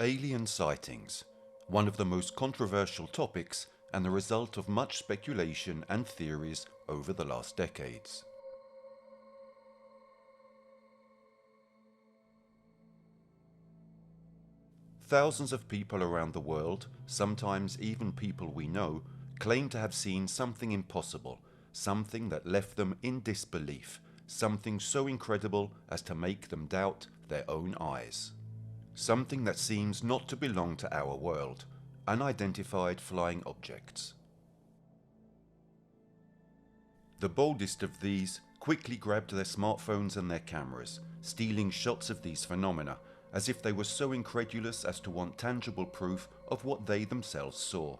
Alien sightings, one of the most controversial topics and the result of much speculation and theories over the last decades. Thousands of people around the world, sometimes even people we know, claim to have seen something impossible, something that left them in disbelief, something so incredible as to make them doubt their own eyes. Something that seems not to belong to our world, unidentified flying objects. The boldest of these quickly grabbed their smartphones and their cameras, stealing shots of these phenomena, as if they were so incredulous as to want tangible proof of what they themselves saw.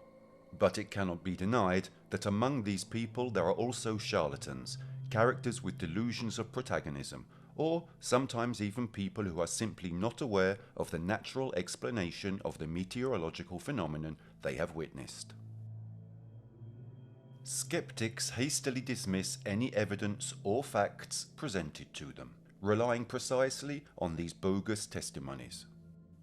But it cannot be denied that among these people there are also charlatans, characters with delusions of protagonism, or sometimes even people who are simply not aware of the natural explanation of the meteorological phenomenon they have witnessed. Skeptics hastily dismiss any evidence or facts presented to them, relying precisely on these bogus testimonies.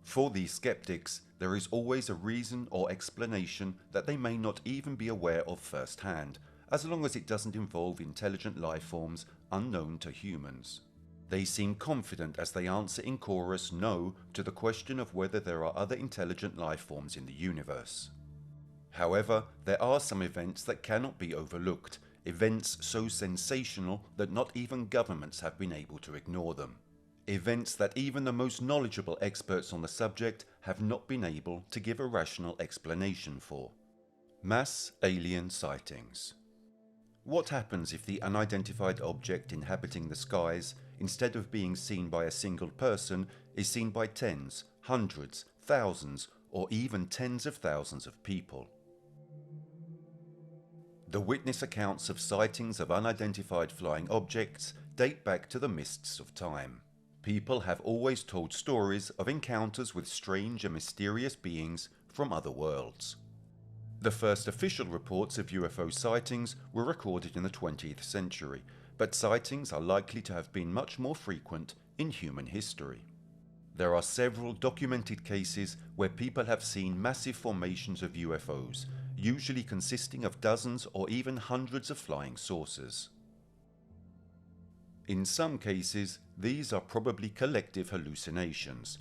For these skeptics, there is always a reason or explanation that they may not even be aware of firsthand, as long as it doesn't involve intelligent life forms unknown to humans. They seem confident as they answer in chorus no to the question of whether there are other intelligent life forms in the universe. However, there are some events that cannot be overlooked, events so sensational that not even governments have been able to ignore them. Events that even the most knowledgeable experts on the subject have not been able to give a rational explanation for. Mass alien sightings. What happens if the unidentified object inhabiting the skies, instead of being seen by a single person, is seen by tens, hundreds, thousands, or even tens of thousands of people? The witness accounts of sightings of unidentified flying objects date back to the mists of time. People have always told stories of encounters with strange and mysterious beings from other worlds. The first official reports of UFO sightings were recorded in the 20th century, but sightings are likely to have been much more frequent in human history. There are several documented cases where people have seen massive formations of UFOs, usually consisting of dozens or even hundreds of flying saucers. In some cases, these are probably collective hallucinations,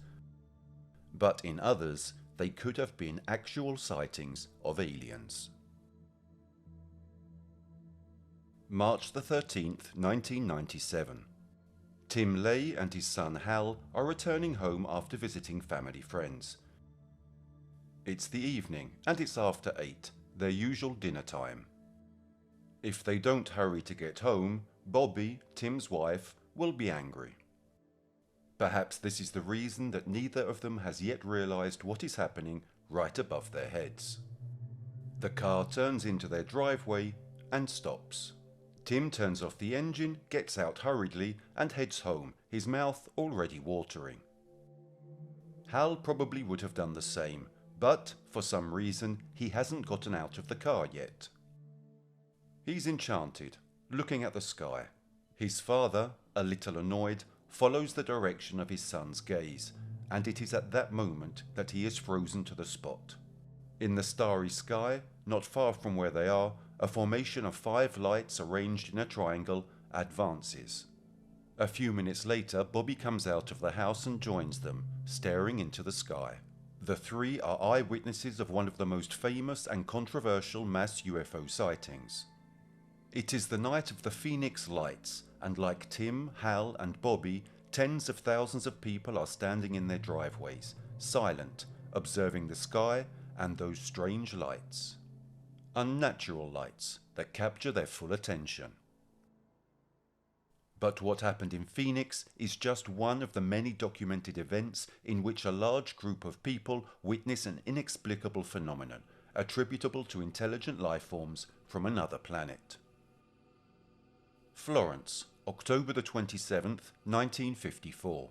but in others, they could have been actual sightings of aliens. March the 13th, 1997. Tim Lay and his son Hal are returning home after visiting family friends. It's the evening and it's after 8, their usual dinner time. If they don't hurry to get home, Bobby, Tim's wife, will be angry. Perhaps this is the reason that neither of them has yet realized what is happening right above their heads. The car turns into their driveway and stops. Tim turns off the engine, gets out hurriedly and heads home, his mouth already watering. Hal probably would have done the same, but for some reason he hasn't gotten out of the car yet. He's enchanted, looking at the sky. His father, a little annoyed, follows the direction of his son's gaze, and it is at that moment that he is frozen to the spot. In the starry sky, not far from where they are, a formation of 5 lights arranged in a triangle advances. A few minutes later, Bobby comes out of the house and joins them, staring into the sky. The three are eyewitnesses of one of the most famous and controversial mass UFO sightings. It is the night of the Phoenix Lights, and like Tim, Hal and Bobby, tens of thousands of people are standing in their driveways, silent, observing the sky and those strange lights. Unnatural lights that capture their full attention. But what happened in Phoenix is just one of the many documented events in which a large group of people witness an inexplicable phenomenon attributable to intelligent life forms from another planet. Florence, October the 27th, 1954.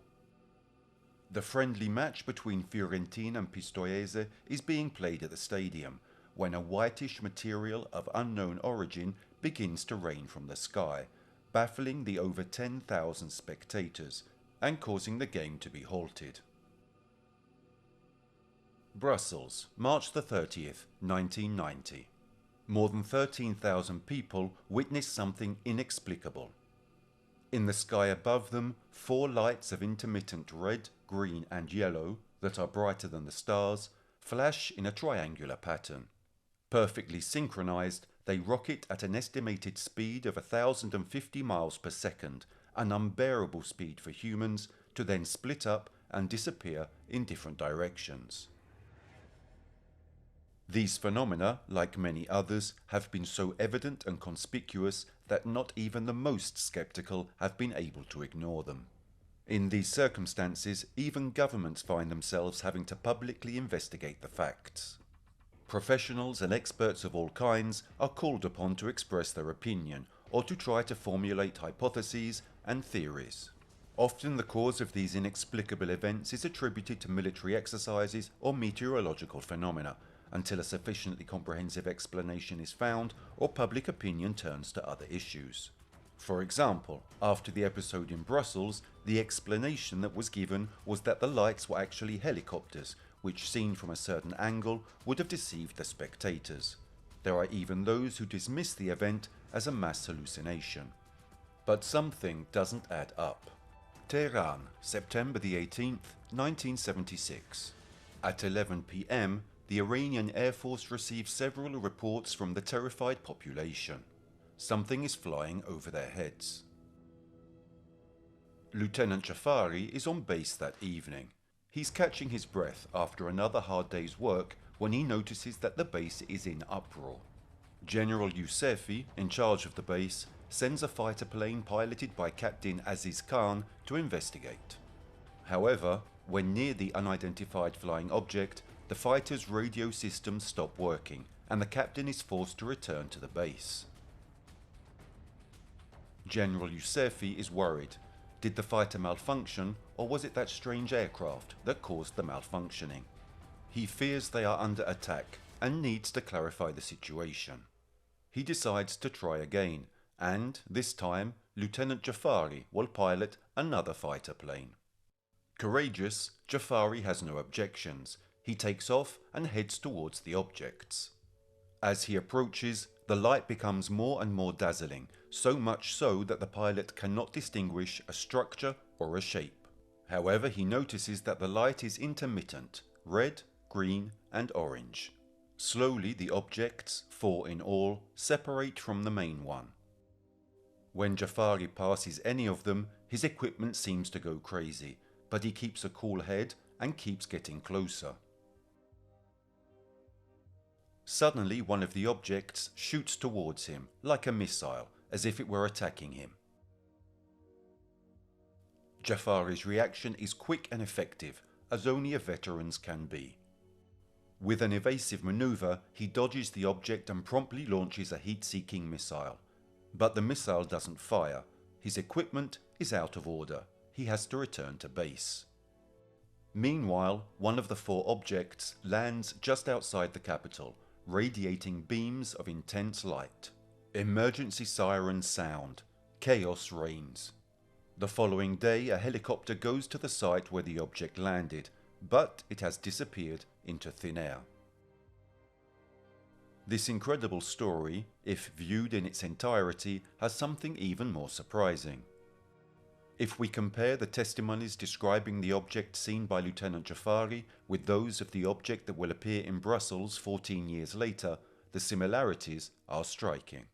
The friendly match between Fiorentina and Pistoiese is being played at the stadium, when a whitish material of unknown origin begins to rain from the sky, baffling the over 10,000 spectators and causing the game to be halted. Brussels, March the 30th, 1990. More than 13,000 people witnessed something inexplicable. In the sky above them, 4 lights of intermittent red, green and yellow that are brighter than the stars flash in a triangular pattern. Perfectly synchronized, they rocket at an estimated speed of 1,050 miles per second, an unbearable speed for humans, to then split up and disappear in different directions. These phenomena, like many others, have been so evident and conspicuous that not even the most skeptical have been able to ignore them. In these circumstances, even governments find themselves having to publicly investigate the facts. Professionals and experts of all kinds are called upon to express their opinion or to try to formulate hypotheses and theories. Often the cause of these inexplicable events is attributed to military exercises or meteorological phenomena, until a sufficiently comprehensive explanation is found or public opinion turns to other issues. For example, after the episode in Brussels, the explanation that was given was that the lights were actually helicopters, which seen from a certain angle would have deceived the spectators. There are even those who dismiss the event as a mass hallucination. But something doesn't add up. Tehran, September the 18th, 1976. At 11 p.m, the Iranian Air Force received several reports from the terrified population. Something is flying over their heads. Lieutenant Jafari is on base that evening. He's catching his breath after another hard day's work when he notices that the base is in uproar. General Yousefi, in charge of the base, sends a fighter plane piloted by Captain Aziz Khan to investigate. However, when near the unidentified flying object, the fighter's radio systems stop working and the captain is forced to return to the base. General Yousefi is worried. Did the fighter malfunction, or was it that strange aircraft that caused the malfunctioning? He fears they are under attack and needs to clarify the situation. He decides to try again, and this time Lieutenant Jafari will pilot another fighter plane. Courageous, Jafari has no objections. He takes off and heads towards the objects. As he approaches, the light becomes more and more dazzling, so much so that the pilot cannot distinguish a structure or a shape. However, he notices that the light is intermittent, red, green and orange. Slowly the objects, 4 in all, separate from the main one. When Jafari passes any of them, his equipment seems to go crazy, but he keeps a cool head and keeps getting closer. Suddenly one of the objects shoots towards him, like a missile, as if it were attacking him. Jafari's reaction is quick and effective, as only a veteran's can be. With an evasive maneuver, he dodges the object and promptly launches a heat-seeking missile. But the missile doesn't fire. His equipment is out of order. He has to return to base. Meanwhile, one of the 4 objects lands just outside the capital, radiating beams of intense light. Emergency sirens sound. Chaos reigns. The following day, a helicopter goes to the site where the object landed, but it has disappeared into thin air. This incredible story, if viewed in its entirety, has something even more surprising. If we compare the testimonies describing the object seen by Lieutenant Jafari with those of the object that will appear in Brussels 14 years later, the similarities are striking.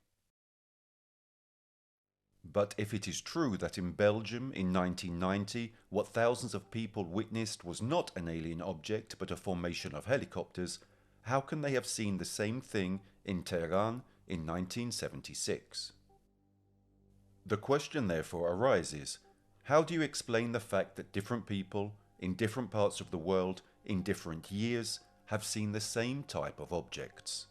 But if it is true that in Belgium in 1990 what thousands of people witnessed was not an alien object but a formation of helicopters, how can they have seen the same thing in Tehran in 1976? The question therefore arises, how do you explain the fact that different people in different parts of the world in different years have seen the same type of objects?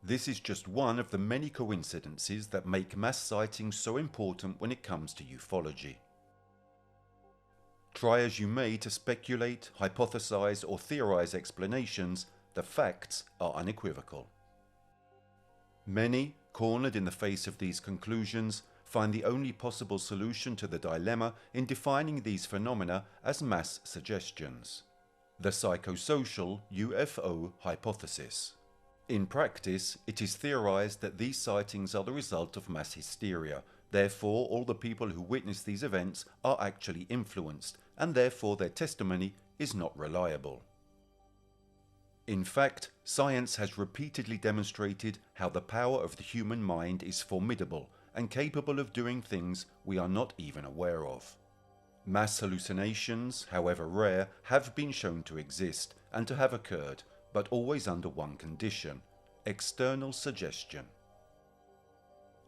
This is just one of the many coincidences that make mass sightings so important when it comes to ufology. Try as you may to speculate, hypothesize or theorize explanations, the facts are unequivocal. Many, cornered in the face of these conclusions, find the only possible solution to the dilemma in defining these phenomena as mass suggestions. the psychosocial UFO hypothesis. In practice, it is theorized that these sightings are the result of mass hysteria. Therefore, all the people who witness these events are actually influenced, and therefore their testimony is not reliable. In fact, science has repeatedly demonstrated how the power of the human mind is formidable and capable of doing things we are not even aware of. Mass hallucinations, however rare, have been shown to exist and to have occurred, but always under one condition: external suggestion.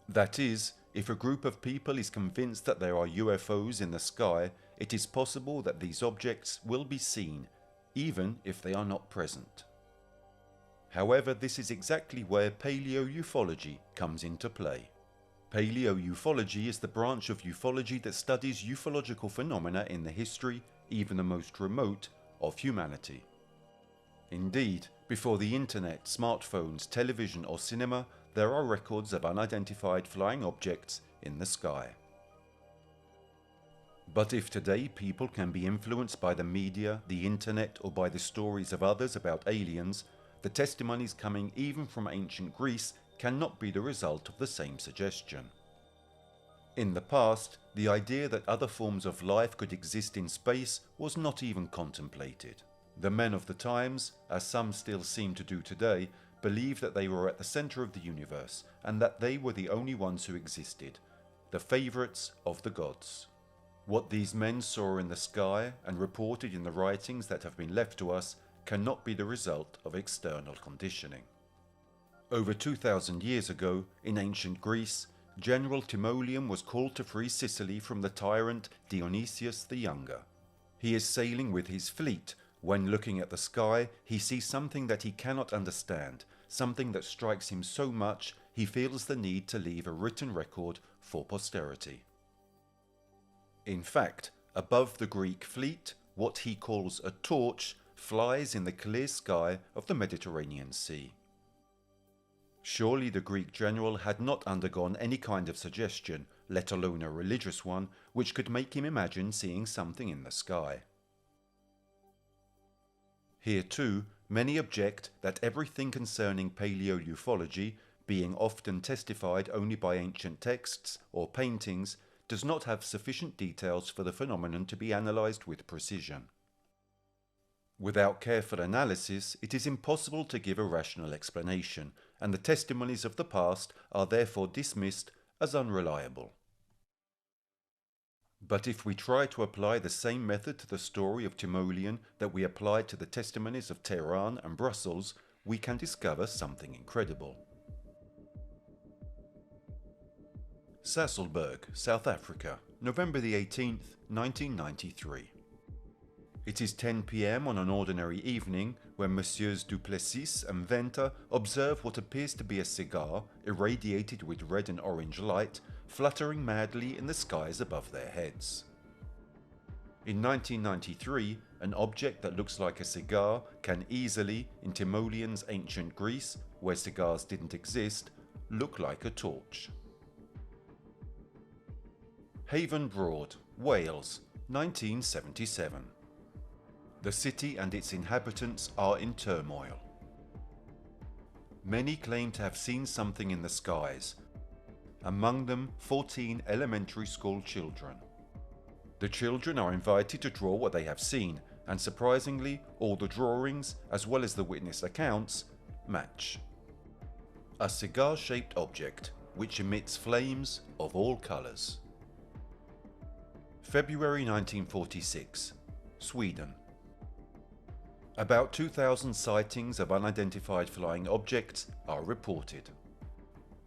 That is, if a group of people is convinced that there are UFOs in the sky, it is possible that these objects will be seen, even if they are not present. However, this is exactly where paleo-ufology comes into play. Paleo-ufology is the branch of ufology that studies ufological phenomena in the history, even the most remote, of humanity. Indeed, before the internet, smartphones, television or cinema, there are records of unidentified flying objects in the sky. But if today people can be influenced by the media, the internet, or by the stories of others about aliens, the testimonies coming even from ancient Greece cannot be the result of the same suggestion. In the past, the idea that other forms of life could exist in space was not even contemplated. The men of the times, as some still seem to do today, believed that they were at the center of the universe and that they were the only ones who existed, the favorites of the gods. What these men saw in the sky and reported in the writings that have been left to us cannot be the result of external conditioning. Over 2,000 years ago, in ancient Greece, General Timoleon was called to free Sicily from the tyrant Dionysius the Younger. He is sailing with his fleet when, looking at the sky, he sees something that he cannot understand, something that strikes him so much he feels the need to leave a written record for posterity. In fact, above the Greek fleet, what he calls a torch flies in the clear sky of the Mediterranean Sea. Surely the Greek general had not undergone any kind of suggestion, let alone a religious one, which could make him imagine seeing something in the sky. Here too, many object that everything concerning paleo-ufology, being often testified only by ancient texts or paintings, does not have sufficient details for the phenomenon to be analysed with precision. Without careful analysis, it is impossible to give a rational explanation, and the testimonies of the past are therefore dismissed as unreliable. But if we try to apply the same method to the story of Timoleon that we applied to the testimonies of Tehran and Brussels, we can discover something incredible. Sasolburg, South Africa, November the 18th, 1993. It is 10 p.m. on an ordinary evening when Messieurs Duplessis and Venter observe what appears to be a cigar irradiated with red and orange light fluttering madly in the skies above their heads. In 1993, an object that looks like a cigar can easily, in Timoleon's ancient Greece, where cigars didn't exist, look like a torch. Haven Broad, Wales, 1977. The city and its inhabitants are in turmoil. Many claim to have seen something in the skies, among them 14 elementary school children. The children are invited to draw what they have seen, and surprisingly, all the drawings, as well as the witness accounts, match. A cigar-shaped object, which emits flames of all colours. February 1946, Sweden. About 2,000 sightings of unidentified flying objects are reported.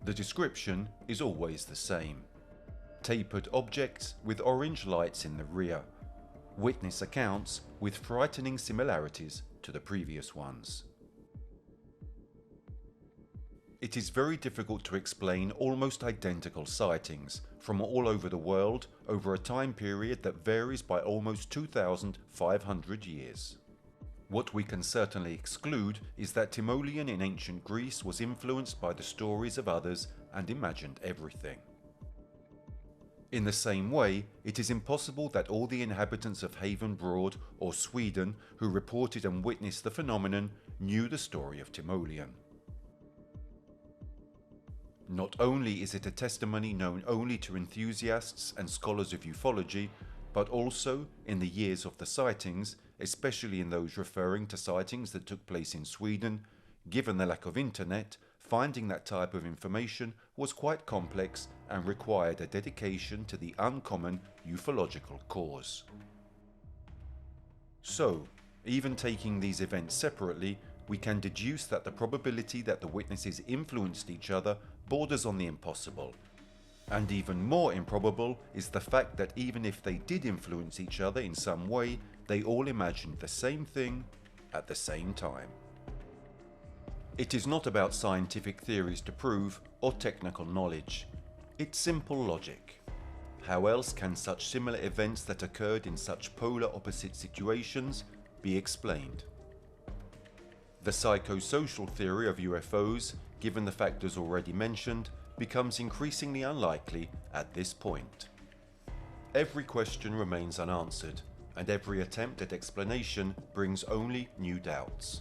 The description is always the same. Tapered objects with orange lights in the rear. Witness accounts with frightening similarities to the previous ones. It is very difficult to explain almost identical sightings from all over the world over a time period that varies by almost 2,500 years. What we can certainly exclude is that Timoleon in ancient Greece was influenced by the stories of others and imagined everything. In the same way, it is impossible that all the inhabitants of Haven Broad or Sweden who reported and witnessed the phenomenon knew the story of Timoleon. Not only is it a testimony known only to enthusiasts and scholars of ufology, but also, in the years of the sightings, especially in those referring to sightings that took place in Sweden, given the lack of internet, finding that type of information was quite complex and required a dedication to the uncommon ufological cause. So, even taking these events separately, we can deduce that the probability that the witnesses influenced each other borders on the impossible. And even more improbable is the fact that even if they did influence each other in some way, they all imagined the same thing at the same time. It is not about scientific theories to prove or technical knowledge. It's simple logic. How else can such similar events that occurred in such polar opposite situations be explained? The psychosocial theory of UFOs, given the factors already mentioned, becomes increasingly unlikely at this point. Every question remains unanswered, and every attempt at explanation brings only new doubts.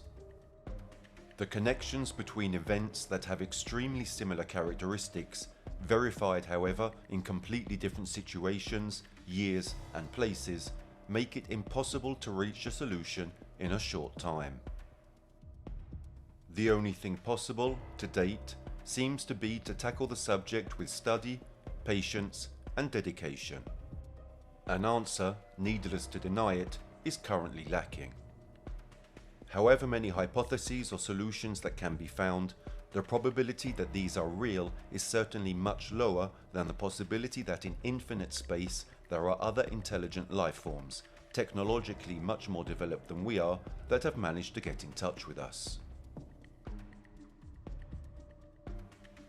The connections between events that have extremely similar characteristics, verified however in completely different situations, years and places, make it impossible to reach a solution in a short time. The only thing possible, to date, seems to be to tackle the subject with study, patience and dedication. An answer, needless to deny it, is currently lacking. However many hypotheses or solutions that can be found, the probability that these are real is certainly much lower than the possibility that in infinite space there are other intelligent life forms, technologically much more developed than we are, that have managed to get in touch with us.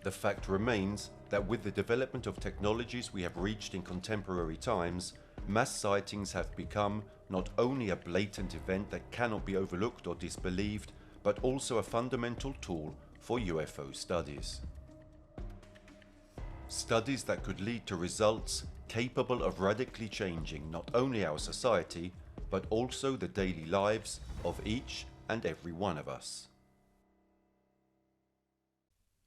The fact remains that with the development of technologies we have reached in contemporary times, mass sightings have become not only a blatant event that cannot be overlooked or disbelieved, but also a fundamental tool for UFO studies. Studies that could lead to results capable of radically changing not only our society, but also the daily lives of each and every one of us.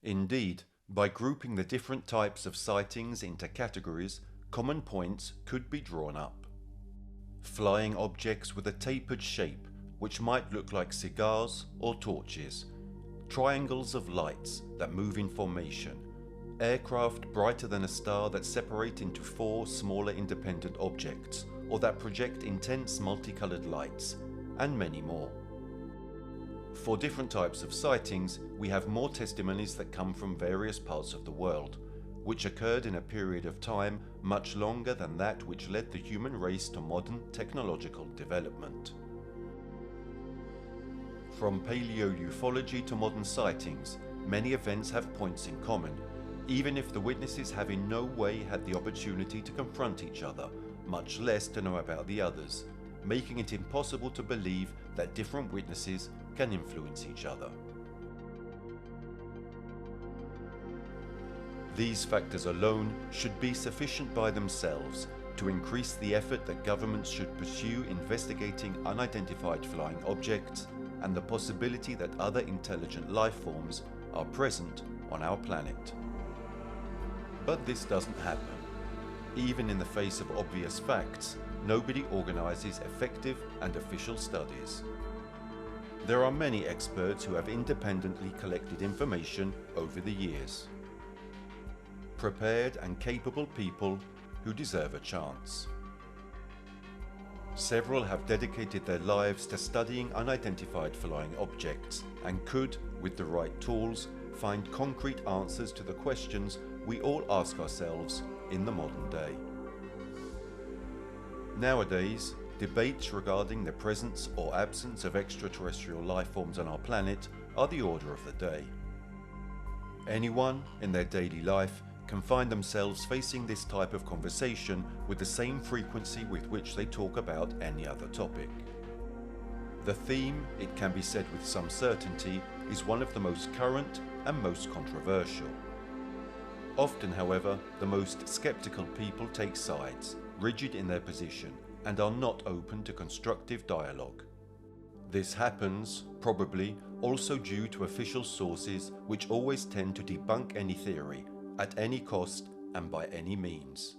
Indeed, by grouping the different types of sightings into categories, common points could be drawn up. Flying objects with a tapered shape, which might look like cigars or torches. Triangles of lights that move in formation. Aircraft brighter than a star that separate into 4 smaller independent objects, or that project intense multicolored lights, and many more. For different types of sightings, we have more testimonies that come from various parts of the world, which occurred in a period of time much longer than that which led the human race to modern technological development. From paleo-ufology to modern sightings, many events have points in common, even if the witnesses have in no way had the opportunity to confront each other, much less to know about the others, making it impossible to believe that different witnesses can influence each other. These factors alone should be sufficient by themselves to increase the effort that governments should pursue investigating unidentified flying objects and the possibility that other intelligent life forms are present on our planet. But this doesn't happen. Even in the face of obvious facts, nobody organizes effective and official studies. There are many experts who have independently collected information over the years. Prepared and capable people who deserve a chance. Several have dedicated their lives to studying unidentified flying objects and could, with the right tools, find concrete answers to the questions we all ask ourselves in the modern day. Nowadays, debates regarding the presence or absence of extraterrestrial life forms on our planet are the order of the day. Anyone in their daily life can find themselves facing this type of conversation with the same frequency with which they talk about any other topic. The theme, it can be said with some certainty, is one of the most current and most controversial. Often, however, the most skeptical people take sides, rigid in their position, and are not open to constructive dialogue. This happens, probably, also due to official sources which always tend to debunk any theory, at any cost and by any means.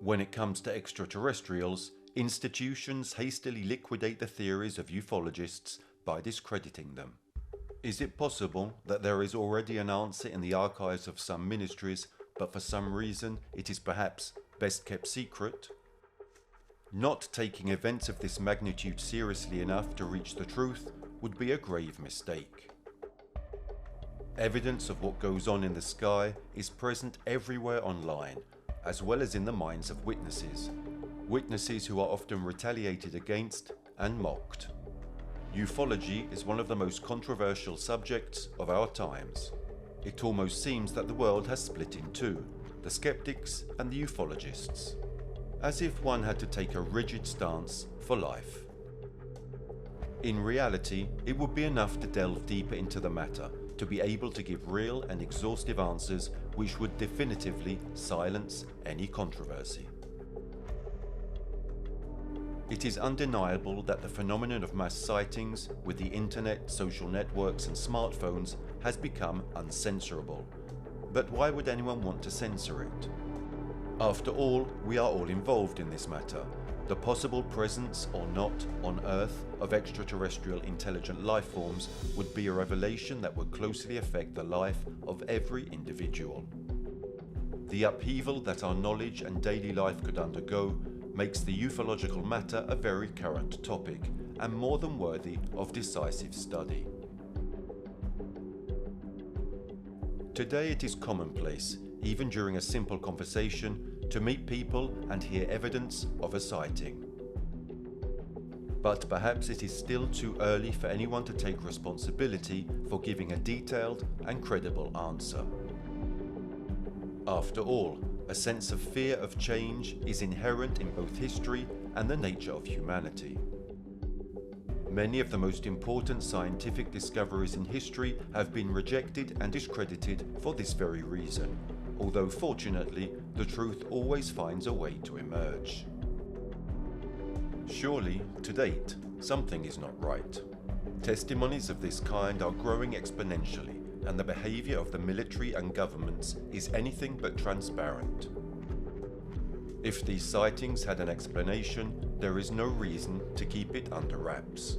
When it comes to extraterrestrials, institutions hastily liquidate the theories of ufologists by discrediting them. Is it possible that there is already an answer in the archives of some ministries, but for some reason it is perhaps best kept secret? Not taking events of this magnitude seriously enough to reach the truth would be a grave mistake. Evidence of what goes on in the sky is present everywhere online, as well as in the minds of witnesses. Witnesses who are often retaliated against and mocked. Ufology is one of the most controversial subjects of our times. It almost seems that the world has split in two, the skeptics and the ufologists, as if one had to take a rigid stance for life. In reality, it would be enough to delve deeper into the matter to be able to give real and exhaustive answers which would definitively silence any controversy. It is undeniable that the phenomenon of mass sightings, with the internet, social networks and smartphones, has become uncensorable. But why would anyone want to censor it? After all, we are all involved in this matter. The possible presence or not on Earth of extraterrestrial intelligent life forms would be a revelation that would closely affect the life of every individual. The upheaval that our knowledge and daily life could undergo makes the ufological matter a very current topic and more than worthy of decisive study. Today it is commonplace, even during a simple conversation, to meet people and hear evidence of a sighting. But perhaps it is still too early for anyone to take responsibility for giving a detailed and credible answer. After all, a sense of fear of change is inherent in both history and the nature of humanity. Many of the most important scientific discoveries in history have been rejected and discredited for this very reason, although fortunately the truth always finds a way to emerge. Surely, to date, something is not right. Testimonies of this kind are growing exponentially, and the behavior of the military and governments is anything but transparent. If these sightings had an explanation, there is no reason to keep it under wraps.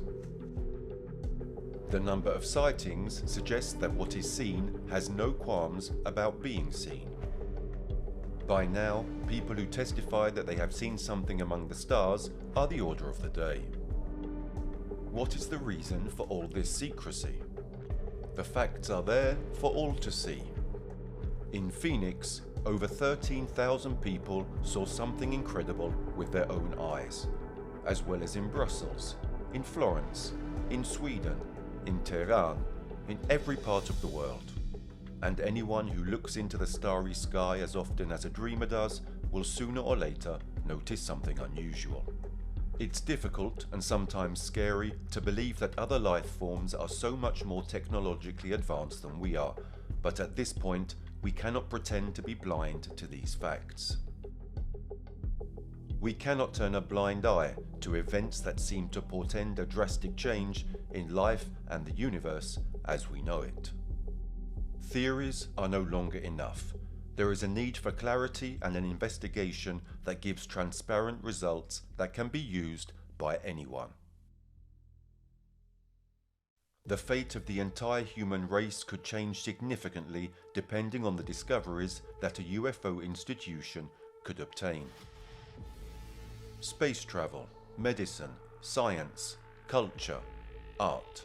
The number of sightings suggests that what is seen has no qualms about being seen. By now, people who testify that they have seen something among the stars are the order of the day. What is the reason for all this secrecy? The facts are there for all to see. In Phoenix, over 13,000 people saw something incredible with their own eyes, as well as in Brussels, in Florence, in Sweden, in Tehran, in every part of the world. And anyone who looks into the starry sky as often as a dreamer does will sooner or later notice something unusual. It's difficult and sometimes scary to believe that other life forms are so much more technologically advanced than we are, but at this point we cannot pretend to be blind to these facts. We cannot turn a blind eye to events that seem to portend a drastic change in life and the universe as we know it. Theories are no longer enough. There is a need for clarity and an investigation that gives transparent results that can be used by anyone. The fate of the entire human race could change significantly depending on the discoveries that a UFO institution could obtain. Space travel, medicine, science, culture, art.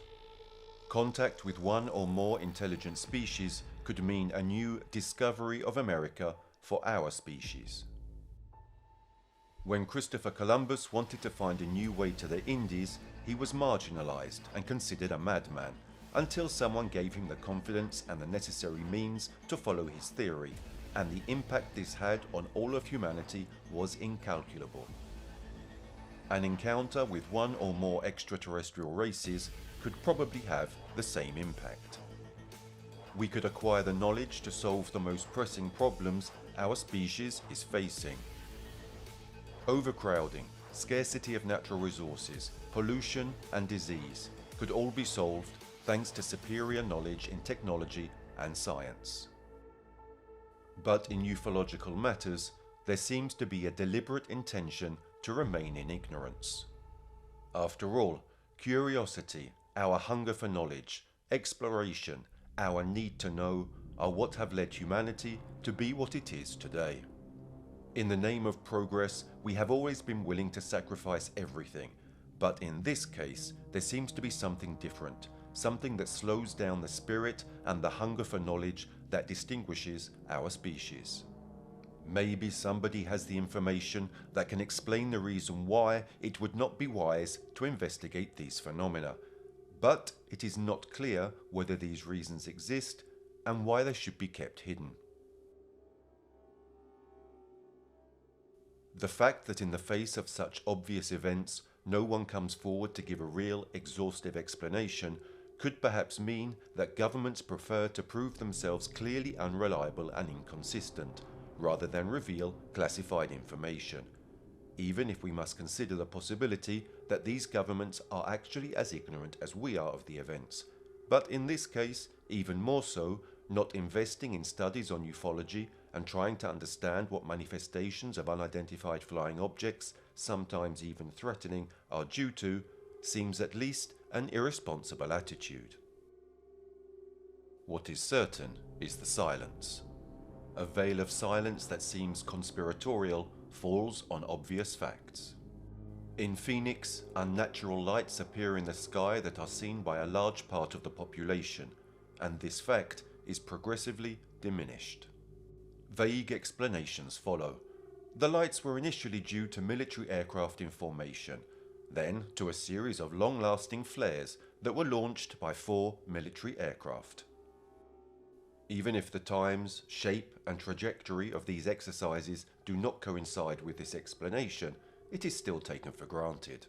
Contact with one or more intelligent species could mean a new discovery of America for our species. When Christopher Columbus wanted to find a new way to the Indies, he was marginalized and considered a madman, until someone gave him the confidence and the necessary means to follow his theory, and the impact this had on all of humanity was incalculable. An encounter with one or more extraterrestrial races could probably have the same impact. we could acquire the knowledge to solve the most pressing problems our species is facing. Overcrowding, scarcity of natural resources, pollution and disease could all be solved thanks to superior knowledge in technology and science. But in ufological matters, there seems to be a deliberate intention to remain in ignorance. After all, curiosity, our hunger for knowledge, exploration, our need to know are what have led humanity to be what it is today. In the name of progress, we have always been willing to sacrifice everything, but in this case, there seems to be something different, something that slows down the spirit and the hunger for knowledge that distinguishes our species. Maybe somebody has the information that can explain the reason why it would not be wise to investigate these phenomena, but it is not clear whether these reasons exist and why they should be kept hidden. The fact that in the face of such obvious events no one comes forward to give a real, exhaustive explanation could perhaps mean that governments prefer to prove themselves clearly unreliable and inconsistent, rather than reveal classified information, even if we must consider the possibility that these governments are actually as ignorant as we are of the events, but in this case, even more so, not investing in studies on ufology and trying to understand what manifestations of unidentified flying objects, sometimes even threatening, are due to, seems at least an irresponsible attitude. What is certain is the silence. A veil of silence that seems conspiratorial falls on obvious facts. In Phoenix, unnatural lights appear in the sky that are seen by a large part of the population, and this fact is progressively diminished. Vague explanations follow. The lights were initially due to military aircraft in formation, then to a series of long-lasting flares that were launched by 4 military aircraft. Even if the times, shape and trajectory of these exercises do not coincide with this explanation, it is still taken for granted.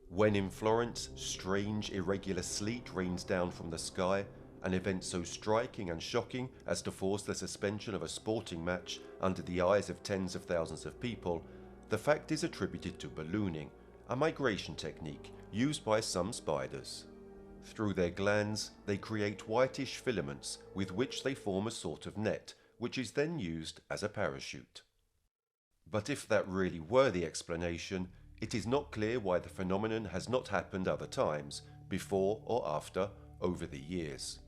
When in Florence, strange irregular sleet rains down from the sky, an event so striking and shocking as to force the suspension of a sporting match under the eyes of tens of thousands of people, the fact is attributed to ballooning, a migration technique used by some spiders. Through their glands, they create whitish filaments with which they form a sort of net, which is then used as a parachute. But if that really were the explanation, it is not clear why the phenomenon has not happened other times, before or after, over the years.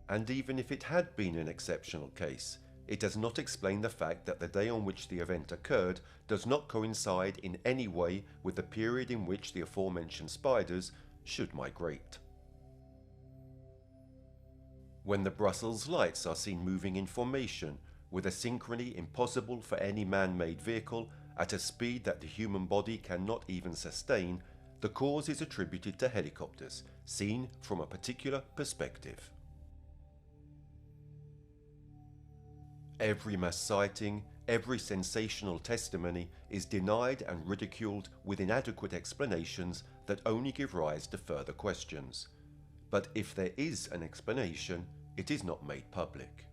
And even if it had been an exceptional case, it does not explain the fact that the day on which the event occurred does not coincide in any way with the period in which the aforementioned spiders should migrate. When the Brussels lights are seen moving in formation, with a synchrony impossible for any man-made vehicle at a speed that the human body cannot even sustain, the cause is attributed to helicopters, seen from a particular perspective. Every mass sighting, every sensational testimony is denied and ridiculed with inadequate explanations that only give rise to further questions. But if there is an explanation, it is not made public.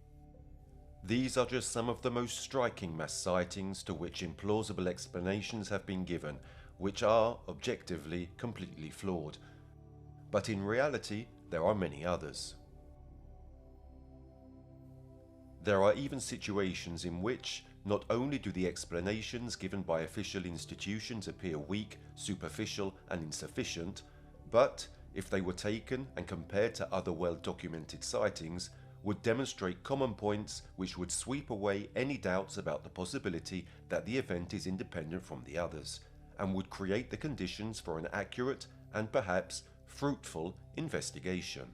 These are just some of the most striking mass sightings to which implausible explanations have been given, which are, objectively, completely flawed. But in reality, there are many others. There are even situations in which, not only do the explanations given by official institutions appear weak, superficial and insufficient, but, if they were taken and compared to other well-documented sightings, would demonstrate common points which would sweep away any doubts about the possibility that the event is independent from the others, and would create the conditions for an accurate and perhaps fruitful investigation.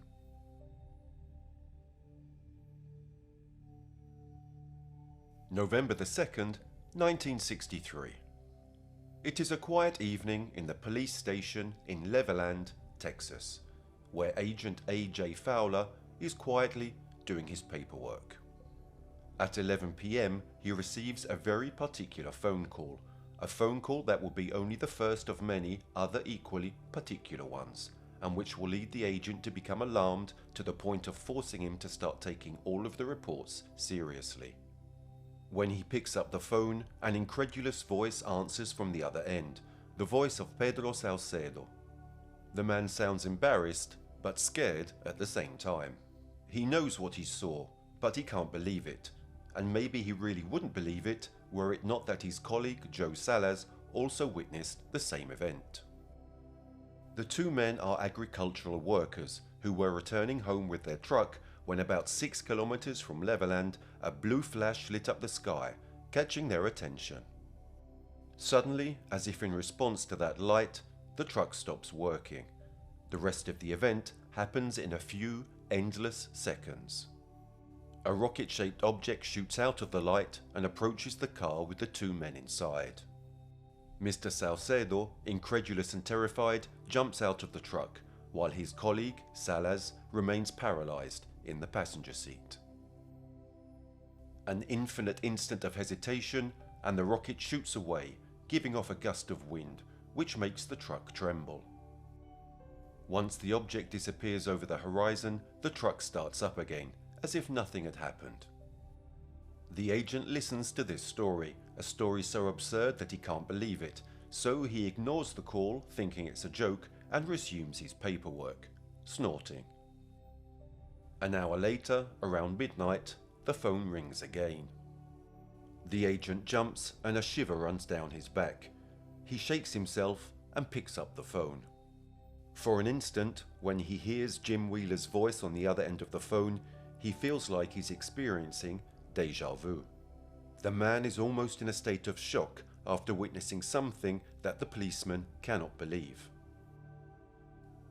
November 2nd, 1963. It is a quiet evening in the police station in Levelland, Texas, where Agent A.J. Fowler is quietly doing his paperwork. At 11 p.m. he receives a very particular phone call, a phone call that will be only the first of many other equally particular ones, and which will lead the agent to become alarmed to the point of forcing him to start taking all of the reports seriously. When he picks up the phone, an incredulous voice answers from the other end, the voice of Pedro Salcedo. The man sounds embarrassed, but scared at the same time. He knows what he saw, but he can't believe it, and maybe he really wouldn't believe it were it not that his colleague Joe Salas also witnessed the same event. The two men are agricultural workers who were returning home with their truck when about 6 kilometers from Levelland, a blue flash lit up the sky, catching their attention. Suddenly, as if in response to that light, the truck stops working. The rest of the event happens in a few endless seconds. A rocket-shaped object shoots out of the light and approaches the car with the two men inside. Mr. Salcedo, incredulous and terrified, jumps out of the truck, while his colleague, Salas, remains paralyzed in the passenger seat. An infinite instant of hesitation, and the rocket shoots away, giving off a gust of wind, which makes the truck tremble. Once the object disappears over the horizon, the truck starts up again, as if nothing had happened. The agent listens to this story, a story so absurd that he can't believe it, so he ignores the call, thinking it's a joke, and resumes his paperwork, snorting. An hour later, around midnight, the phone rings again. The agent jumps and a shiver runs down his back. He shakes himself and picks up the phone. For an instant, when he hears Jim Wheeler's voice on the other end of the phone, he feels like he's experiencing déjà vu. The man is almost in a state of shock after witnessing something that the policeman cannot believe.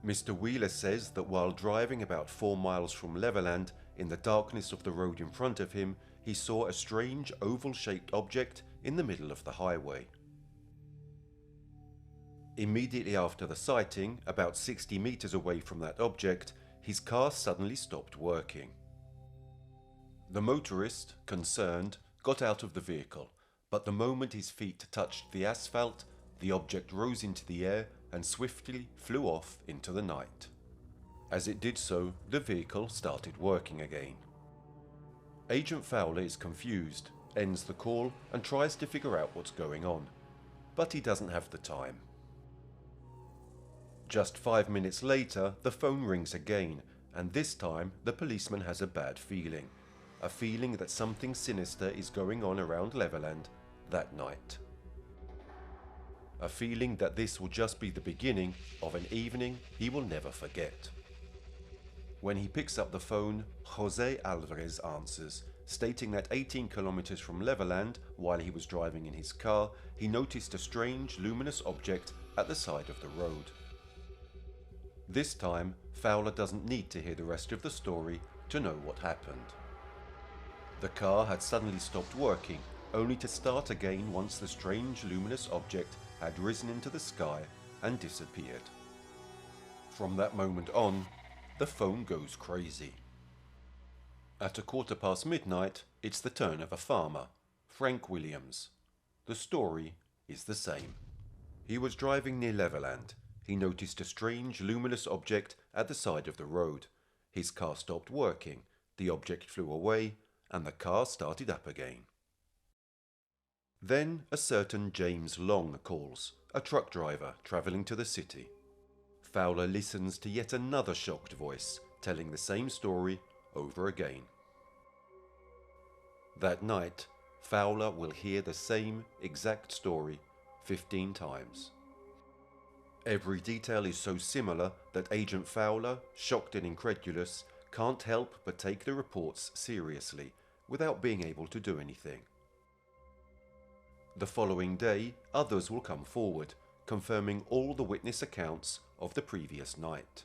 Mr. Wheeler says that while driving about 4 miles from Levelland, in the darkness of the road in front of him, he saw a strange oval-shaped object in the middle of the highway. Immediately after the sighting, about 60 meters away from that object, his car suddenly stopped working. The motorist, concerned, got out of the vehicle, but the moment his feet touched the asphalt, the object rose into the air and swiftly flew off into the night. As it did so, the vehicle started working again. Agent Fowler is confused, ends the call and tries to figure out what's going on, but he doesn't have the time. Just 5 minutes later, the phone rings again, and this time the policeman has a bad feeling. A feeling that something sinister is going on around Levelland that night. A feeling that this will just be the beginning of an evening he will never forget. When he picks up the phone, Jose Alvarez answers, stating that 18 kilometers from Levelland, while he was driving in his car, he noticed a strange luminous object at the side of the road. This time, Fowler doesn't need to hear the rest of the story to know what happened. The car had suddenly stopped working, only to start again once the strange luminous object had risen into the sky and disappeared. From that moment on, the phone goes crazy. At midnight, it's the turn of a farmer, Frank Williams. The story is the same. He was driving near Levelland. He noticed a strange luminous object at the side of the road. His car stopped working, the object flew away, and the car started up again. Then a certain James Long calls, a truck driver travelling to the city. Fowler listens to yet another shocked voice, telling the same story over again. That night, Fowler will hear the same exact story 15 times. Every detail is so similar that Agent Fowler, shocked and incredulous, can't help but take the reports seriously, without being able to do anything. The following day, others will come forward, confirming all the witness accounts of the previous night.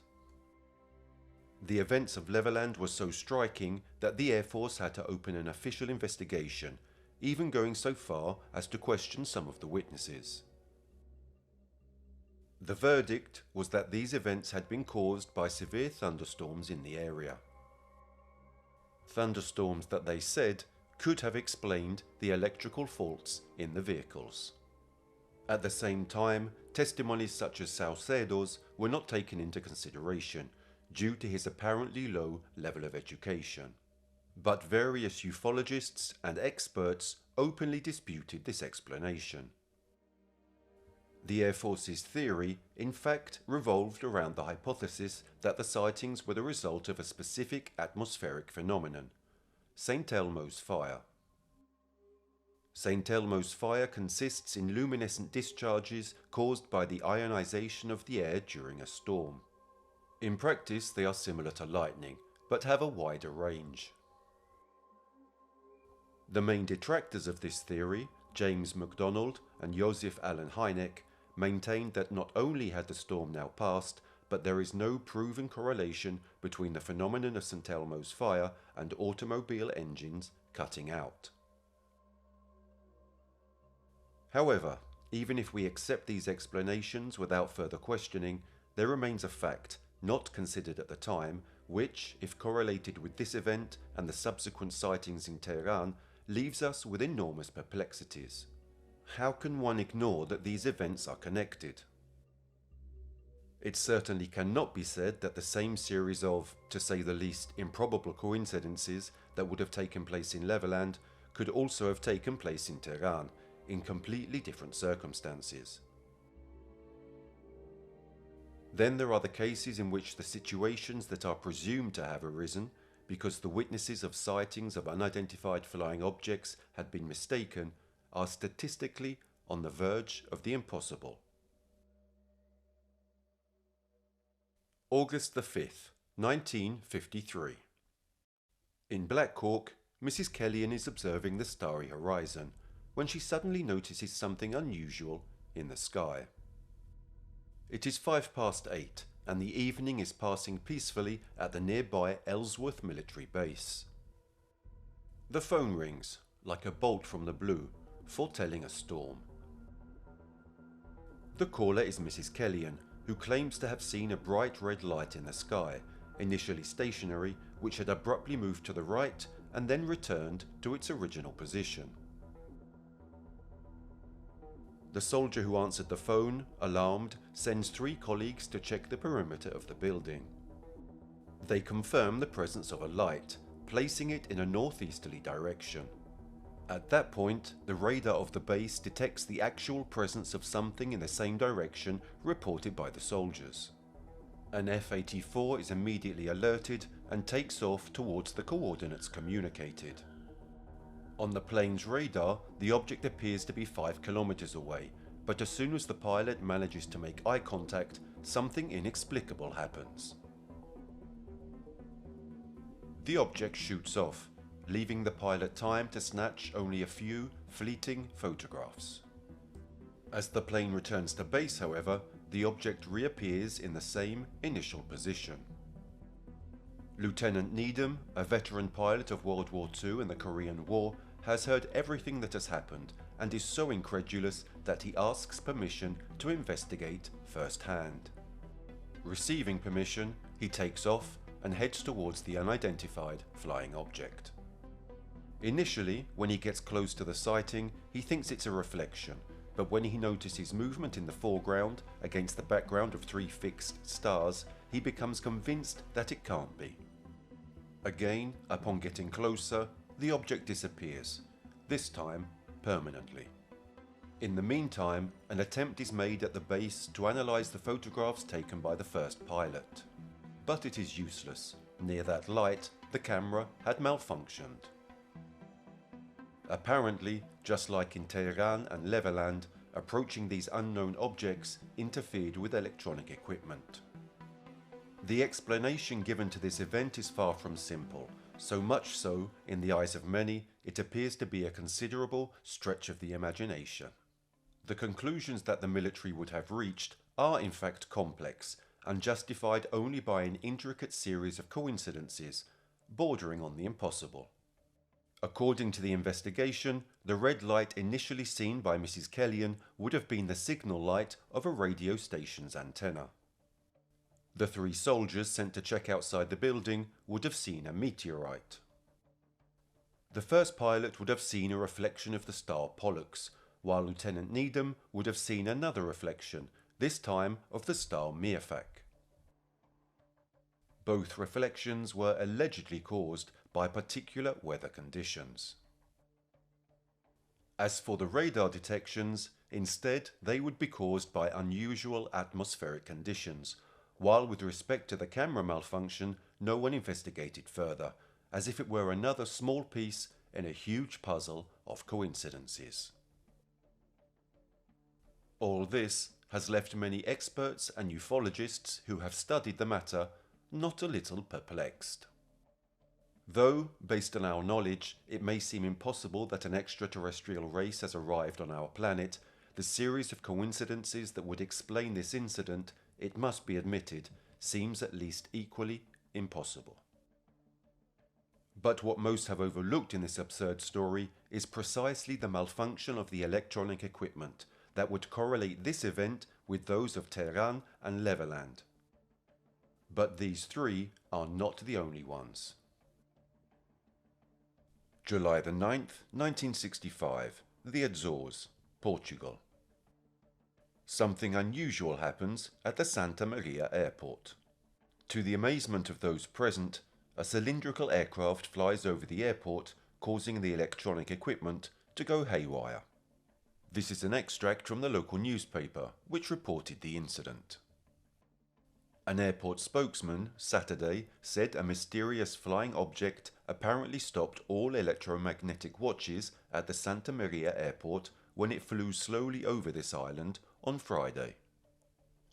The events of Levelland were so striking that the Air Force had to open an official investigation, even going so far as to question some of the witnesses. The verdict was that these events had been caused by severe thunderstorms in the area. Thunderstorms that they said could have explained the electrical faults in the vehicles. At the same time, testimonies such as Salcedo's were not taken into consideration due to his apparently low level of education. But various ufologists and experts openly disputed this explanation. The Air Force's theory, in fact, revolved around the hypothesis that the sightings were the result of a specific atmospheric phenomenon, St. Elmo's fire. St. Elmo's fire consists in luminescent discharges caused by the ionization of the air during a storm. In practice, they are similar to lightning, but have a wider range. The main detractors of this theory, James MacDonald and Joseph Allen Hynek, maintained that not only had the storm now passed, but there is no proven correlation between the phenomenon of St. Elmo's fire and automobile engines cutting out. However, even if we accept these explanations without further questioning, there remains a fact, not considered at the time, which, if correlated with this event and the subsequent sightings in Tehran, leaves us with enormous perplexities. How can one ignore that these events are connected? It certainly cannot be said that the same series of, to say the least, improbable coincidences that would have taken place in Levelland could also have taken place in Tehran, in completely different circumstances. Then there are the cases in which the situations that are presumed to have arisen because the witnesses of sightings of unidentified flying objects had been mistaken are statistically on the verge of the impossible. August the 5th, 1953. In Black Hawk, Mrs. Kellyan is observing the starry horizon when she suddenly notices something unusual in the sky. It is 8:05 and the evening is passing peacefully at the nearby Ellsworth military base. The phone rings, like a bolt from the blue, foretelling a storm. The caller is Mrs. Kellyan, who claims to have seen a bright red light in the sky, initially stationary, which had abruptly moved to the right and then returned to its original position. The soldier who answered the phone, alarmed, sends 3 colleagues to check the perimeter of the building. They confirm the presence of a light, placing it in a northeasterly direction. At that point, the radar of the base detects the actual presence of something in the same direction reported by the soldiers. An F-84 is immediately alerted and takes off towards the coordinates communicated. On the plane's radar, the object appears to be 5 kilometers away, but as soon as the pilot manages to make eye contact, something inexplicable happens. The object shoots off, leaving the pilot time to snatch only a few fleeting photographs. As the plane returns to base, however, the object reappears in the same initial position. Lieutenant Needham, a veteran pilot of World War II and the Korean War, has heard everything that has happened and is so incredulous that he asks permission to investigate firsthand. Receiving permission, he takes off and heads towards the unidentified flying object. Initially, when he gets close to the sighting, he thinks it's a reflection, but when he notices movement in the foreground against the background of 3 fixed stars, he becomes convinced that it can't be. Again, upon getting closer, the object disappears, this time permanently. In the meantime, an attempt is made at the base to analyze the photographs taken by the first pilot. But it is useless. Near that light, the camera had malfunctioned. Apparently, just like in Tehran and Levelland, approaching these unknown objects interfered with electronic equipment. The explanation given to this event is far from simple, so much so, in the eyes of many, it appears to be a considerable stretch of the imagination. The conclusions that the military would have reached are in fact complex and justified only by an intricate series of coincidences, bordering on the impossible. According to the investigation, the red light initially seen by Mrs. Kellyan would have been the signal light of a radio station's antenna. The 3 soldiers sent to check outside the building would have seen a meteorite. The first pilot would have seen a reflection of the star Pollux, while Lieutenant Needham would have seen another reflection, this time of the star Mierfak. Both reflections were allegedly caused by particular weather conditions. As for the radar detections, instead they would be caused by unusual atmospheric conditions, while with respect to the camera malfunction, no one investigated further, as if it were another small piece in a huge puzzle of coincidences. All this has left many experts and ufologists who have studied the matter not a little perplexed. Though, based on our knowledge, it may seem impossible that an extraterrestrial race has arrived on our planet, the series of coincidences that would explain this incident, it must be admitted, seems at least equally impossible. But what most have overlooked in this absurd story is precisely the malfunction of the electronic equipment that would correlate this event with those of Tehran and Levelland. But these three are not the only ones. July the 9th, 1965, the Azores, Portugal. Something unusual happens at the Santa Maria airport. To the amazement of those present, a cylindrical aircraft flies over the airport, causing the electronic equipment to go haywire. This is an extract from the local newspaper, which reported the incident. An airport spokesman, Saturday, said a mysterious flying object apparently stopped all electromagnetic watches at the Santa Maria airport when it flew slowly over this island on Friday.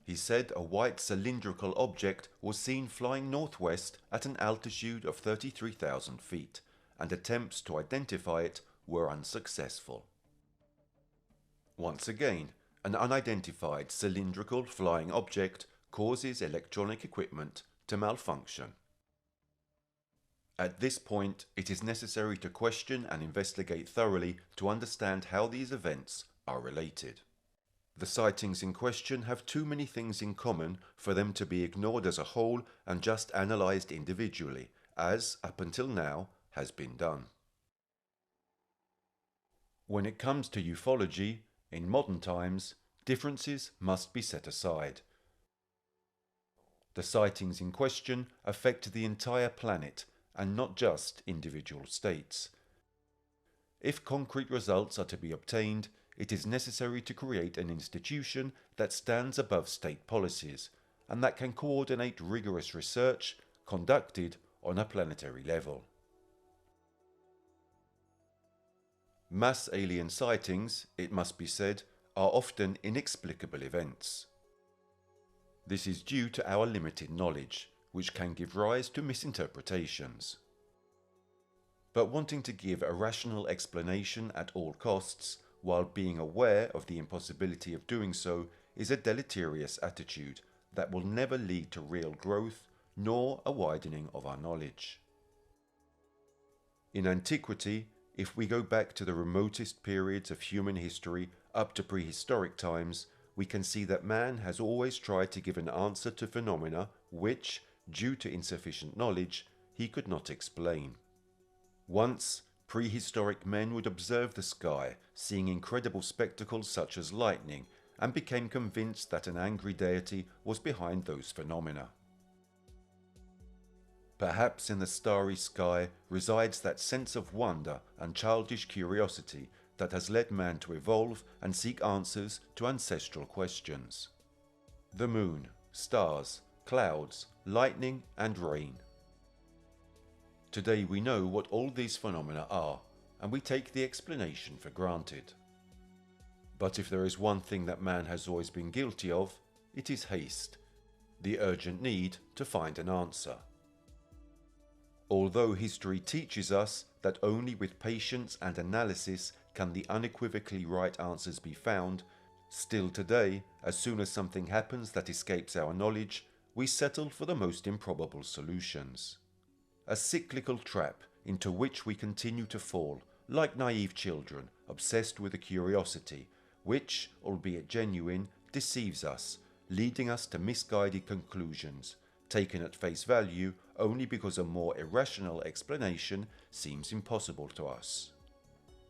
He said a white cylindrical object was seen flying northwest at an altitude of 33,000 feet, and attempts to identify it were unsuccessful. Once again, an unidentified cylindrical flying object causes electronic equipment to malfunction. At this point, it is necessary to question and investigate thoroughly to understand how these events are related. The sightings in question have too many things in common for them to be ignored as a whole and just analysed individually, as, up until now, has been done. When it comes to ufology, in modern times, differences must be set aside. The sightings in question affect the entire planet and not just individual states. If concrete results are to be obtained, it is necessary to create an institution that stands above state policies and that can coordinate rigorous research conducted on a planetary level. Mass alien sightings, it must be said, are often inexplicable events. This is due to our limited knowledge, which can give rise to misinterpretations. But wanting to give a rational explanation at all costs, while being aware of the impossibility of doing so, is a deleterious attitude that will never lead to real growth, nor a widening of our knowledge. In antiquity, if we go back to the remotest periods of human history up to prehistoric times, we can see that man has always tried to give an answer to phenomena which, due to insufficient knowledge, he could not explain. Once, prehistoric men would observe the sky, seeing incredible spectacles such as lightning, and became convinced that an angry deity was behind those phenomena. Perhaps in the starry sky resides that sense of wonder and childish curiosity that has led man to evolve and seek answers to ancestral questions. The moon, stars, clouds, lightning and rain. Today we know what all these phenomena are, and we take the explanation for granted. But if there is one thing that man has always been guilty of, it is haste, the urgent need to find an answer. Although history teaches us that only with patience and analysis can the unequivocally right answers be found, still today, as soon as something happens that escapes our knowledge, we settle for the most improbable solutions. A cyclical trap into which we continue to fall, like naive children obsessed with a curiosity, which, albeit genuine, deceives us, leading us to misguided conclusions, taken at face value only because a more irrational explanation seems impossible to us.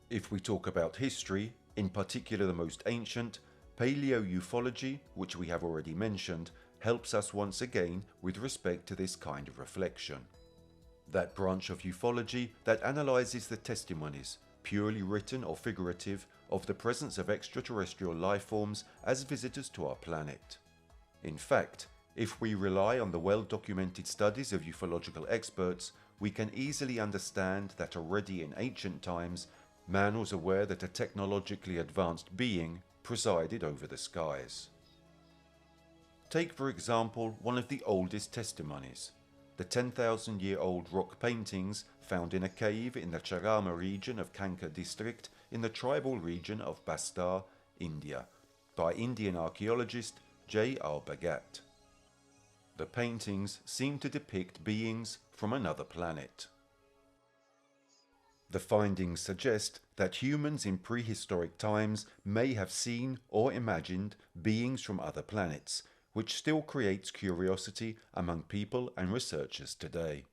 If we talk about history, in particular the most ancient, Paleo-ufology, which we have already mentioned, helps us once again with respect to this kind of reflection. That branch of ufology that analyzes the testimonies, purely written or figurative, of the presence of extraterrestrial life forms as visitors to our planet. In fact, if we rely on the well-documented studies of ufological experts, we can easily understand that already in ancient times, man was aware that a technologically advanced being presided over the skies. Take for example one of the oldest testimonies, the 10,000-year-old rock paintings found in a cave in the Charama region of Kanka district in the tribal region of Bastar, India, by Indian archaeologist J.R. Bhagat. The paintings seem to depict beings from another planet. The findings suggest that humans in prehistoric times may have seen or imagined beings from other planets, which still creates curiosity among people and researchers today.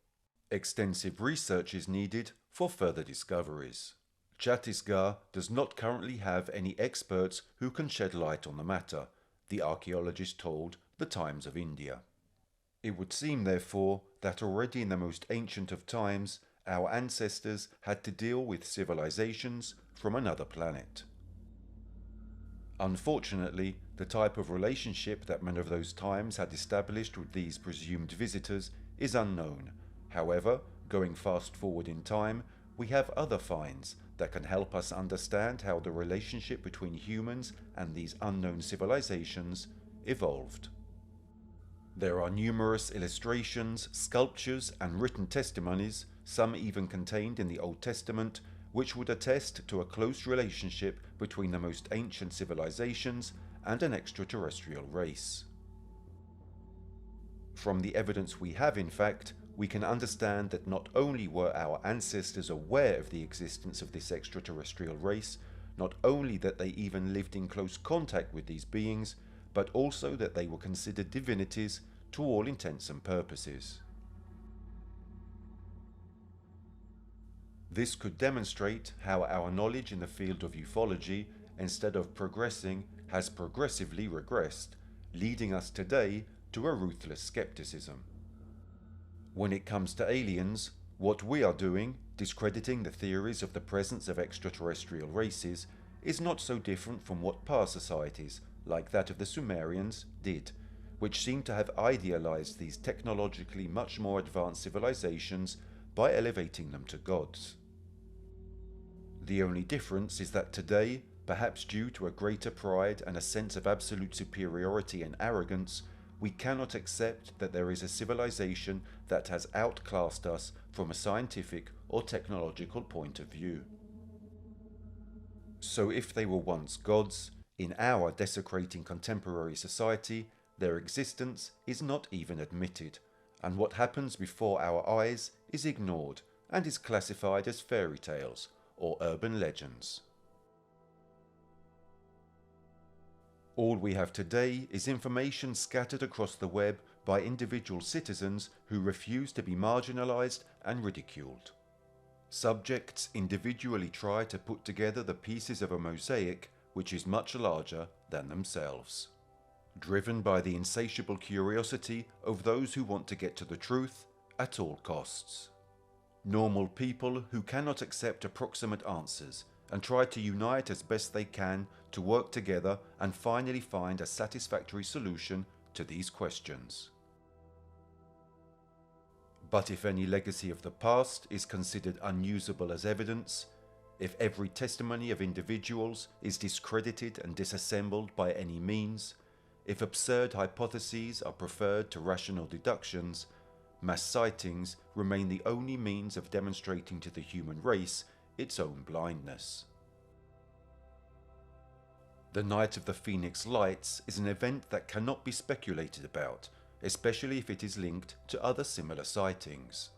Extensive research is needed for further discoveries. Chhattisgarh does not currently have any experts who can shed light on the matter, the archaeologist told the Times of India. It would seem, therefore, that already in the most ancient of times, our ancestors had to deal with civilizations from another planet. Unfortunately, the type of relationship that men of those times had established with these presumed visitors is unknown. However, going fast forward in time, we have other finds that can help us understand how the relationship between humans and these unknown civilizations evolved. There are numerous illustrations, sculptures, and written testimonies, some even contained in the Old Testament, which would attest to a close relationship between the most ancient civilizations and an extraterrestrial race. From the evidence we have, in fact, we can understand that not only were our ancestors aware of the existence of this extraterrestrial race, not only that they even lived in close contact with these beings, but also that they were considered divinities to all intents and purposes. This could demonstrate how our knowledge in the field of ufology, instead of progressing, has progressively regressed, leading us today to a ruthless skepticism. When it comes to aliens, what we are doing, discrediting the theories of the presence of extraterrestrial races, is not so different from what past societies, like that of the Sumerians, did, which seem to have idealized these technologically much more advanced civilizations by elevating them to gods. The only difference is that today, perhaps due to a greater pride and a sense of absolute superiority and arrogance, we cannot accept that there is a civilization that has outclassed us from a scientific or technological point of view. So if they were once gods, in our desecrating contemporary society, their existence is not even admitted, and what happens before our eyes is ignored and is classified as fairy tales or urban legends. All we have today is information scattered across the web by individual citizens who refuse to be marginalized and ridiculed. Subjects individually try to put together the pieces of a mosaic which is much larger than themselves, driven by the insatiable curiosity of those who want to get to the truth at all costs. Normal people who cannot accept approximate answers and try to unite as best they can to work together and finally find a satisfactory solution to these questions. But if any legacy of the past is considered unusable as evidence, if every testimony of individuals is discredited and disassembled by any means, if absurd hypotheses are preferred to rational deductions, mass sightings remain the only means of demonstrating to the human race its own blindness. The Night of the Phoenix Lights is an event that cannot be speculated about, especially if it is linked to other similar sightings.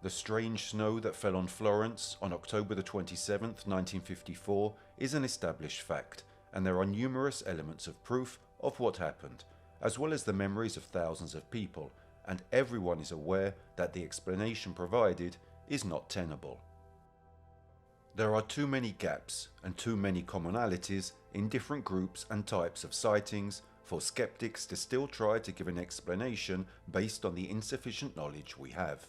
The strange snow that fell on Florence on October the 27th, 1954 is an established fact, and there are numerous elements of proof of what happened, as well as the memories of thousands of people, and everyone is aware that the explanation provided is not tenable. There are too many gaps and too many commonalities in different groups and types of sightings for skeptics to still try to give an explanation based on the insufficient knowledge we have.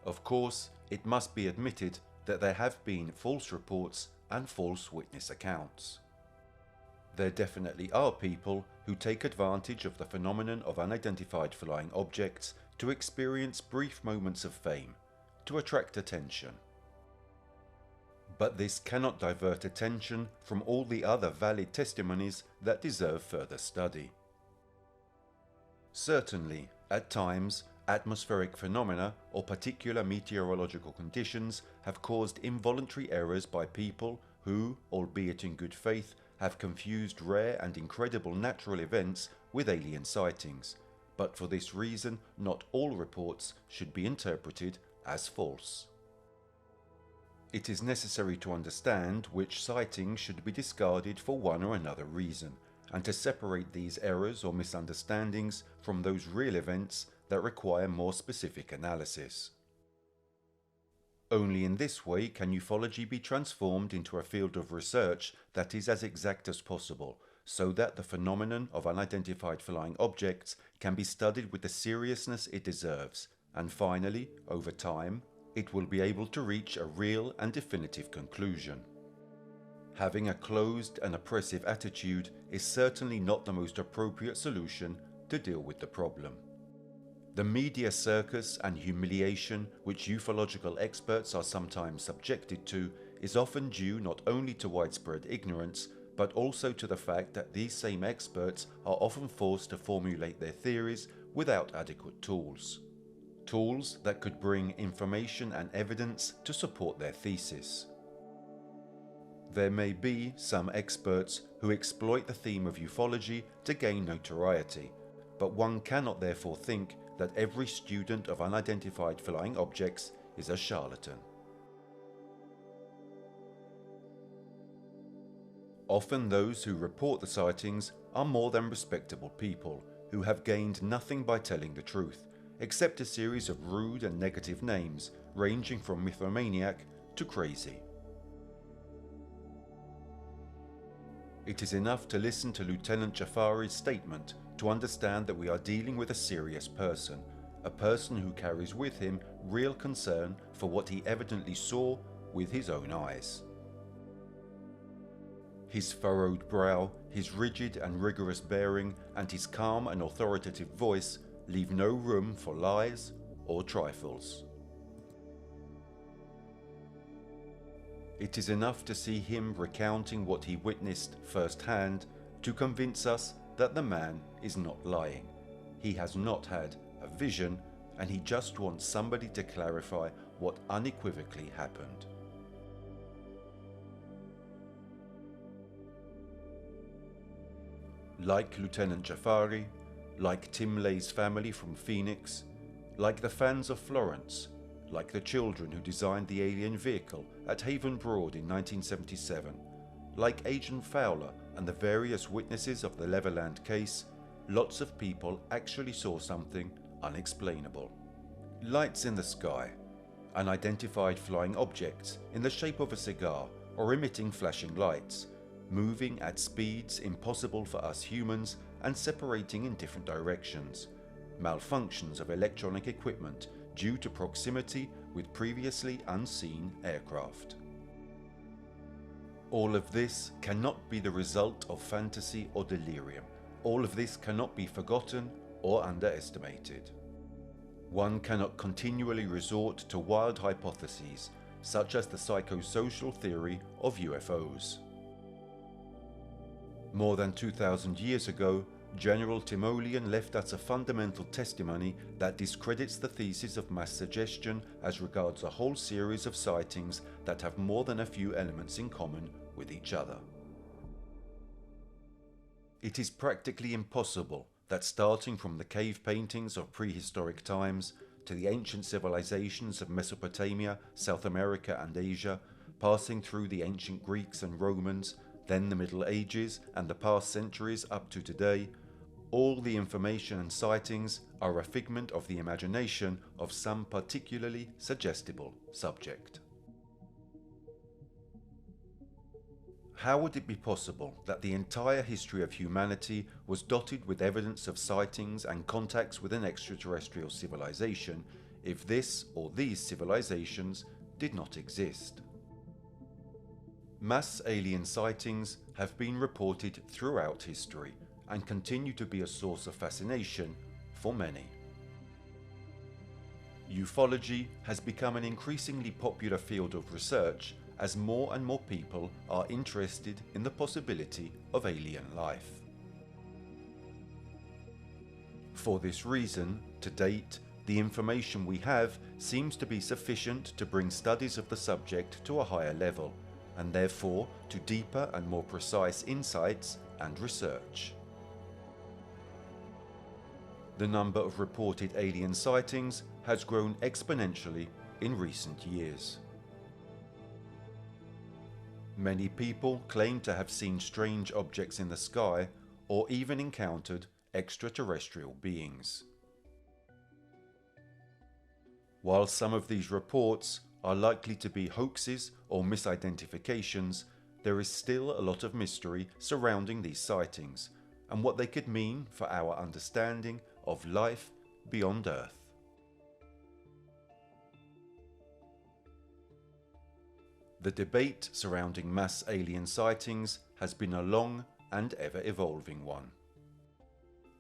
Of course, it must be admitted that there have been false reports and false witness accounts. There definitely are people who take advantage of the phenomenon of unidentified flying objects to experience brief moments of fame, to attract attention. But this cannot divert attention from all the other valid testimonies that deserve further study. Certainly, at times, atmospheric phenomena or particular meteorological conditions have caused involuntary errors by people who, albeit in good faith, have confused rare and incredible natural events with alien sightings, but for this reason not all reports should be interpreted as false. It is necessary to understand which sightings should be discarded for one or another reason, and to separate these errors or misunderstandings from those real events that require more specific analysis. Only in this way can ufology be transformed into a field of research that is as exact as possible, so that the phenomenon of unidentified flying objects can be studied with the seriousness it deserves, and finally, over time, it will be able to reach a real and definitive conclusion. Having a closed and oppressive attitude is certainly not the most appropriate solution to deal with the problem. The media circus and humiliation which ufological experts are sometimes subjected to is often due not only to widespread ignorance, but also to the fact that these same experts are often forced to formulate their theories without adequate tools. Tools that could bring information and evidence to support their thesis. There may be some experts who exploit the theme of ufology to gain notoriety, but one cannot therefore think that every student of unidentified flying objects is a charlatan. Often those who report the sightings are more than respectable people who have gained nothing by telling the truth, except a series of rude and negative names ranging from mythomaniac to crazy. It is enough to listen to Lieutenant Jafari's statement to understand that we are dealing with a serious person, a person who carries with him real concern for what he evidently saw with his own eyes. His furrowed brow, his rigid and rigorous bearing, and his calm and authoritative voice leave no room for lies or trifles. It is enough to see him recounting what he witnessed firsthand to convince us that the man is not lying. He has not had a vision, and he just wants somebody to clarify what unequivocally happened. Like Lieutenant Jafari, like Tim Lay's family from Phoenix, like the fans of Florence, like the children who designed the alien vehicle at Haven Broad in 1977, like Agent Fowler and the various witnesses of the Levelland case, lots of people actually saw something unexplainable. Lights in the sky, unidentified flying objects in the shape of a cigar or emitting flashing lights, moving at speeds impossible for us humans and separating in different directions, malfunctions of electronic equipment due to proximity with previously unseen aircraft. All of this cannot be the result of fantasy or delirium. All of this cannot be forgotten or underestimated. One cannot continually resort to wild hypotheses, such as the psychosocial theory of UFOs. More than 2,000 years ago, General Timoleon left us a fundamental testimony that discredits the thesis of mass suggestion as regards a whole series of sightings that have more than a few elements in common with each other. It is practically impossible that starting from the cave paintings of prehistoric times to the ancient civilizations of Mesopotamia, South America and Asia, passing through the ancient Greeks and Romans, then the Middle Ages and the past centuries up to today, all the information and sightings are a figment of the imagination of some particularly suggestible subject. How would it be possible that the entire history of humanity was dotted with evidence of sightings and contacts with an extraterrestrial civilization if this or these civilizations did not exist? Mass alien sightings have been reported throughout history and continue to be a source of fascination for many. Ufology has become an increasingly popular field of research as more and more people are interested in the possibility of alien life. For this reason, to date, the information we have seems to be sufficient to bring studies of the subject to a higher level, and therefore to deeper and more precise insights and research. The number of reported alien sightings has grown exponentially in recent years. Many people claim to have seen strange objects in the sky or even encountered extraterrestrial beings. While some of these reports are likely to be hoaxes or misidentifications, there is still a lot of mystery surrounding these sightings and what they could mean for our understanding of life beyond Earth. The debate surrounding mass alien sightings has been a long and ever-evolving one.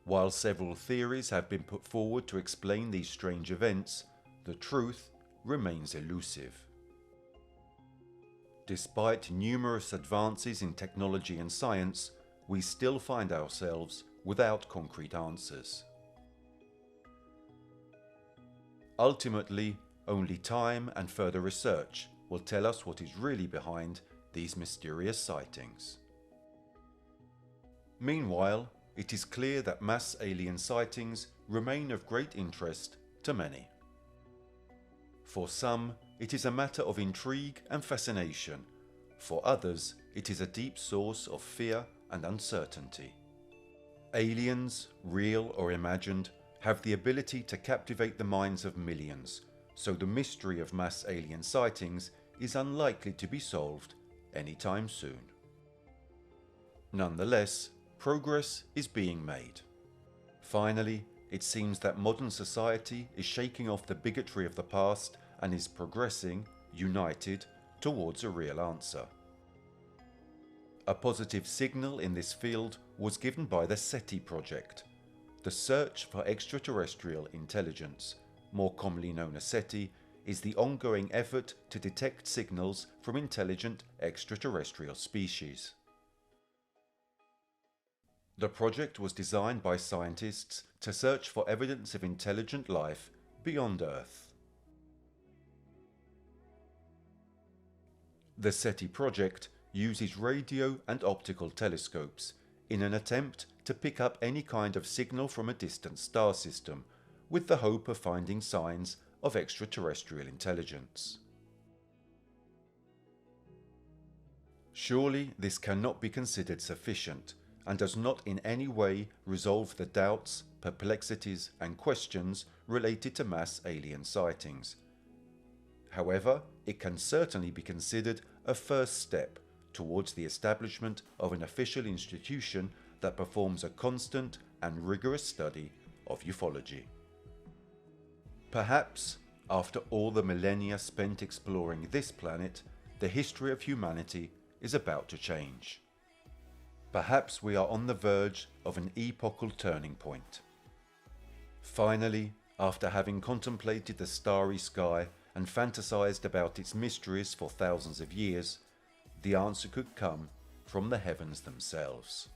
While several theories have been put forward to explain these strange events, the truth remains elusive. Despite numerous advances in technology and science, we still find ourselves without concrete answers. Ultimately, only time and further research will tell us what is really behind these mysterious sightings. Meanwhile, it is clear that mass alien sightings remain of great interest to many. For some, it is a matter of intrigue and fascination. For others, it is a deep source of fear and uncertainty. Aliens, real or imagined, have the ability to captivate the minds of millions, so the mystery of mass alien sightings is unlikely to be solved anytime soon. Nonetheless, progress is being made. Finally, it seems that modern society is shaking off the bigotry of the past and is progressing, united, towards a real answer. A positive signal in this field was given by the SETI project, the Search for Extraterrestrial Intelligence, more commonly known as SETI, is the ongoing effort to detect signals from intelligent extraterrestrial species. The project was designed by scientists to search for evidence of intelligent life beyond Earth. The SETI project uses radio and optical telescopes in an attempt to pick up any kind of signal from a distant star system, with the hope of finding signs of extraterrestrial intelligence. Surely this cannot be considered sufficient and does not in any way resolve the doubts, perplexities and questions related to mass alien sightings. However, it can certainly be considered a first step towards the establishment of an official institution that performs a constant and rigorous study of ufology. Perhaps, after all the millennia spent exploring this planet, the history of humanity is about to change. Perhaps we are on the verge of an epochal turning point. Finally, after having contemplated the starry sky and fantasized about its mysteries for thousands of years, the answer could come from the heavens themselves.